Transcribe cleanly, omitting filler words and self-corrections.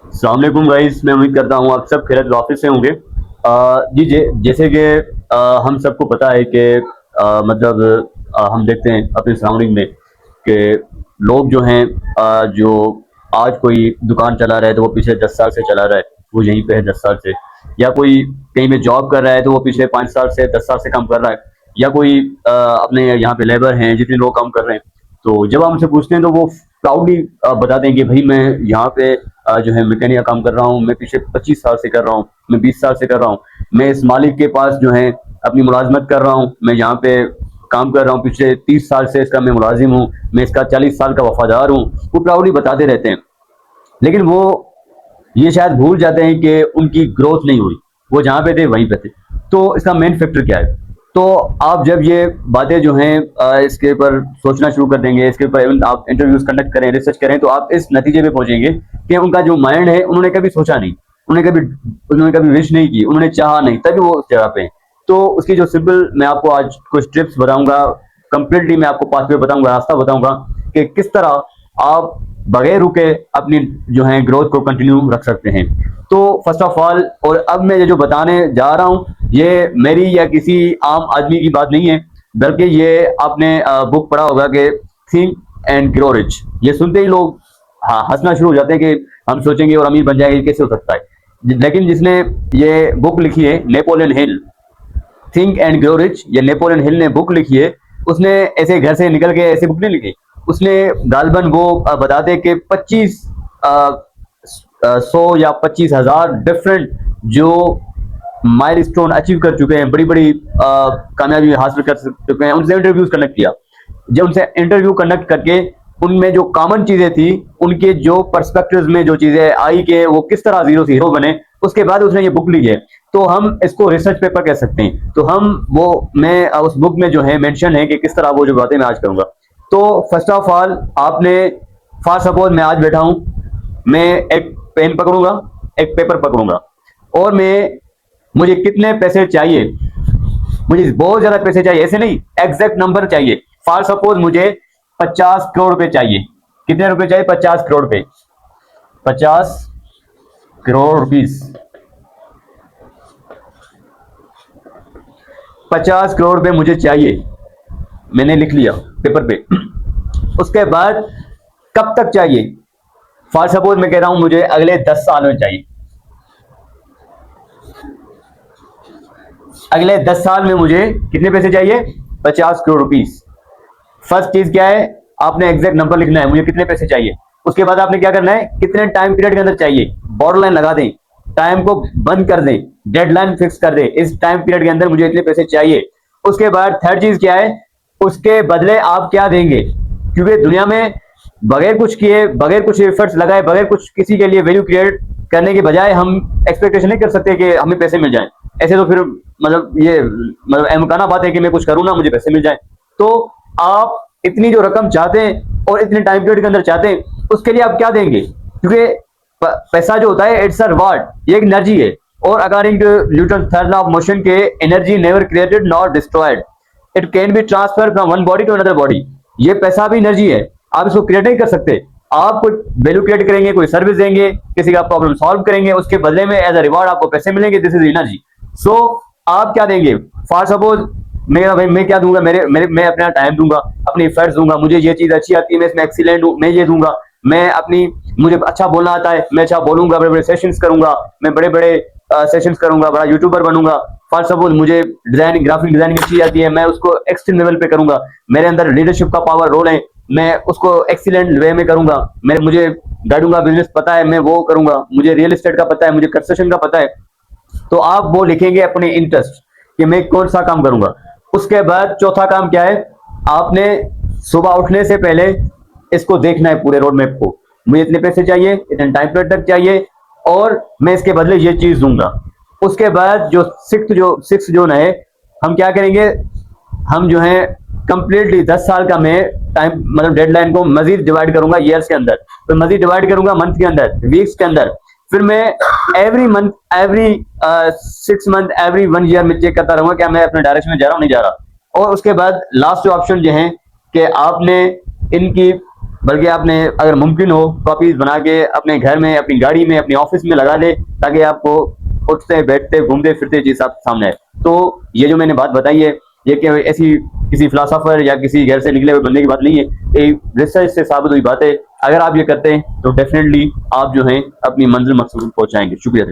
अस्सलाम वालेकुम गाइस, मैं उम्मीद करता हूँ आप सब खैरियत वाफिस से होंगे। जैसे कि हम सबको पता है कि मतलब हम देखते हैं अपने सराउंडिंग में कि लोग जो हैं जो आज कोई दुकान चला रहा है तो वो पिछले 10 साल से चला रहा है, वो यहीं पे है 10 साल से। या कोई कहीं पे जॉब कर रहा है तो वो पिछले 5 साल से 10 साल से काम कर रहा है। या कोई अपने यहाँ पे लेबर हैं जितने लोग काम कर रहे हैं, तो जब हम उनसे पूछते हैं तो वो प्राउडली बताते हैं कि भाई मैं यहाँ पे जो है मैकेनिक का काम कर रहा हूँ, मैं पिछले 25 साल से कर रहा हूँ, मैं 20 साल से कर रहा हूँ, मैं इस मालिक के पास जो है अपनी मुलाजमत कर रहा हूँ, मैं यहाँ पे काम कर रहा हूँ, पिछले 30 साल से इसका मैं मुलाजिम हूँ, मैं इसका 40 साल का वफादार हूँ। वो प्राउडली बताते रहते हैं, लेकिन वो ये शायद भूल जाते हैं कि उनकी ग्रोथ नहीं हुई, वो जहाँ पे थे वहीं पे थे। तो इसका मेन फैक्टर क्या है? तो आप जब ये बातें जो हैं इसके ऊपर सोचना शुरू कर देंगे, इसके ऊपर इवन आप इंटरव्यूज कंडक्ट करें, रिसर्च करें, तो आप इस नतीजे पे पहुंचेंगे कि उनका जो माइंड है उन्होंने कभी सोचा नहीं, उन्होंने कभी विश नहीं की, उन्होंने चाहा नहीं, तभी वो उस जगह पे हैं। तो उसकी जो सिंपल मैं आपको आज कुछ टिप्स बताऊंगा, कंप्लीटली मैं आपको पाथवे बताऊंगा, रास्ता बताऊंगा कि किस तरह आप बगैर रुके अपनी जो है ग्रोथ को कंटिन्यू रख सकते हैं। तो फर्स्ट ऑफ ऑल, और अब मैं ये जो बताने जा रहा हूँ ये मेरी या किसी आम आदमी की बात नहीं है, बल्कि ये आपने बुक पढ़ा होगा कि थिंक एंड ग्रो रिच। ये सुनते ही लोग हाँ हंसना शुरू हो जाते हैं कि हम सोचेंगे और अमीर बन जाएंगे, कैसे हो सकता है। लेकिन जिसने ये बुक लिखी है, Napoleon Hill, think and grow rich, ये नेपोलियन हिल ने बुक लिखी है। उसने ऐसे घर से निकल के ऐसे बुक नहीं लिखी, उसने गालबन वो बताते कि 100 या 25,000 डिफरेंट जो माइलस्टोन अचीव कर चुके हैं, बड़ी बड़ी कामयाबी हासिल कर चुके हैं, उनसे इंटरव्यूज कंडक्ट किया। जब उनसे इंटरव्यू कंडक्ट करके उनमें जो कॉमन चीजें थी, उनके जो पर्सपेक्टिव्स में जो चीजें आई कि वो किस तरह जीरो से हीरो बने, उसके बाद उसने ये बुक ली है। तो हम इसको रिसर्च पेपर कह सकते हैं। तो हम वो मैं उस बुक में जो है मेंशन है कि किस तरह वो जो बातें मैं आज करूंगा। तो फर्स्ट ऑफ ऑल आपने, फॉर सपोज मैं आज बैठा हूं, मैं एक पेन पकड़ूंगा, एक पेपर पकड़ूंगा, और मुझे कितने पैसे चाहिए, मुझे बहुत ज्यादा पैसे चाहिए, ऐसे नहीं, एग्जैक्ट नंबर चाहिए। फॉर सपोज मुझे 50 करोड़ रुपए चाहिए। कितने रुपए चाहिए? 50 करोड़ रुपए, 50 करोड़ रुपीस, 50 करोड़ रुपए मुझे चाहिए, मैंने लिख लिया पेपर पे। उसके बाद कब तक चाहिए? फॉर सपोज मैं कह रहा हूं मुझे अगले 10 साल में चाहिए। अगले 10 साल में मुझे कितने पैसे चाहिए? 50 करोड़ रुपीस। फर्स्ट चीज क्या है? आपने एग्जैक्ट नंबर लिखना है, मुझे कितने पैसे चाहिए। उसके बाद आपने क्या करना है? कितने टाइम पीरियड के अंदर चाहिए, बॉर्डर लाइन लगा दें, टाइम को बंद कर दें, डेडलाइन फिक्स कर दें, इस टाइम पीरियड के अंदर मुझे इतने पैसे चाहिए। उसके बाद थर्ड चीज क्या है? उसके बदले आप क्या देंगे, क्योंकि दुनिया में बगैर कुछ किए, बगैर कुछ एफर्ट्स लगाए, बगैर कुछ किसी के लिए वैल्यू क्रिएट करने के बजाय हम एक्सपेक्टेशन नहीं कर सकते कि हमें पैसे मिल जाएं। ऐसे तो फिर मतलब अमकाना बात है कि मैं कुछ करूं ना, मुझे पैसे मिल जाए। तो आप इतनी जो रकम चाहते हैं और इतने टाइम पीरियड के अंदर चाहते हैं, उसके लिए आप क्या देंगे? क्योंकि पैसा जो होता है इट्स अ रिवार्ड, ये एक एनर्जी है। और according to Newton third law of motion के, energy never created not destroyed, it can be transfer from one body to another body. ये पैसा भी एनर्जी है, आप इसको क्रिएट नहीं कर सकते। आप कोई वैल्यू क्रिएट करेंगे, कोई सर्विस देंगे, किसी का प्रॉब्लम सॉल्व करेंगे, उसके बदले में एज अ रिवार्ड आपको पैसे मिलेंगे, दिस इज एनर्जी। सो आप क्या देंगे? फॉर सपोज मेरा भाई, मैं क्या दूंगा? मैं अपना टाइम दूंगा, अपनी एफर्ट्स दूंगा, मुझे ये चीज अच्छी आती है, मैं इसमें एक्सीलेंट हूं, मैं ये दूंगा। मुझे अच्छा बोलना आता है, मैं अच्छा बोलूंगा, बड़े बड़े सेशंस करूंगा, मैं बड़े बड़े सेशंस करूंगा, बड़ा यूट्यूबर बनूंगा। फॉर सपोज मुझे डिजाइनिंग, ग्राफिक डिजाइनिंग अच्छी आती है, मैं उसको एक्सट्रीम लेवल पे करूंगा, मेरे अंदर लीडरशिप का पावर रोल है, मैं उसको एक्सीलेंट वे में करूंगा, मुझे गाड़ूंगा, बिजनेस पता है, मैं वो करूंगा, मुझे रियल एस्टेट का पता है, मुझे कंस्ट्रक्शन का पता है। तो आप वो लिखेंगे अपने इंटरेस्ट कि मैं कौन सा काम करूंगा। उसके बाद चौथा काम क्या है? आपने सुबह उठने से पहले इसको देखना है, पूरे रोड मैप को, मुझे इतने पैसे चाहिए, इतने टाइम पीरियड तक चाहिए, और मैं इसके बदले ये चीज दूंगा। उसके बाद जो सिक्स जोन है, हम क्या करेंगे? हम जो है कंप्लीटली 10 साल का मैं टाइम मतलब डेडलाइन को मजीद डिवाइड करूंगा ईयर्स के अंदर, फिर मजीद डिवाइड करूंगा मंथ के अंदर, वीक्स के अंदर, फिर मैं every month, every 6 month, every 1 year में चेक करता रहूंगा क्या मैं अपने डायरेक्शन में जा रहा हूं, नहीं जा रहा। और उसके बाद लास्ट जो ऑप्शन जो है कि आपने इनकी बल्कि आपने अगर मुमकिन हो कॉपीज बना के अपने घर में, अपनी गाड़ी में, अपनी ऑफिस में लगा दे, ताकि आपको उठते बैठते घूमते फिरते चीज आपके सामने है। तो ये जो मैंने बात बताई है, ये कि ऐसी किसी फिलोसोफर या किसी घर से निकले हुए बंदे की बात नहीं है, ये रिसर्च से साबित हुई बात है। अगर आप ये करते हैं तो डेफिनेटली आप जो है अपनी मंजिल मकसूद पहुंचाएंगे। शुक्रिया।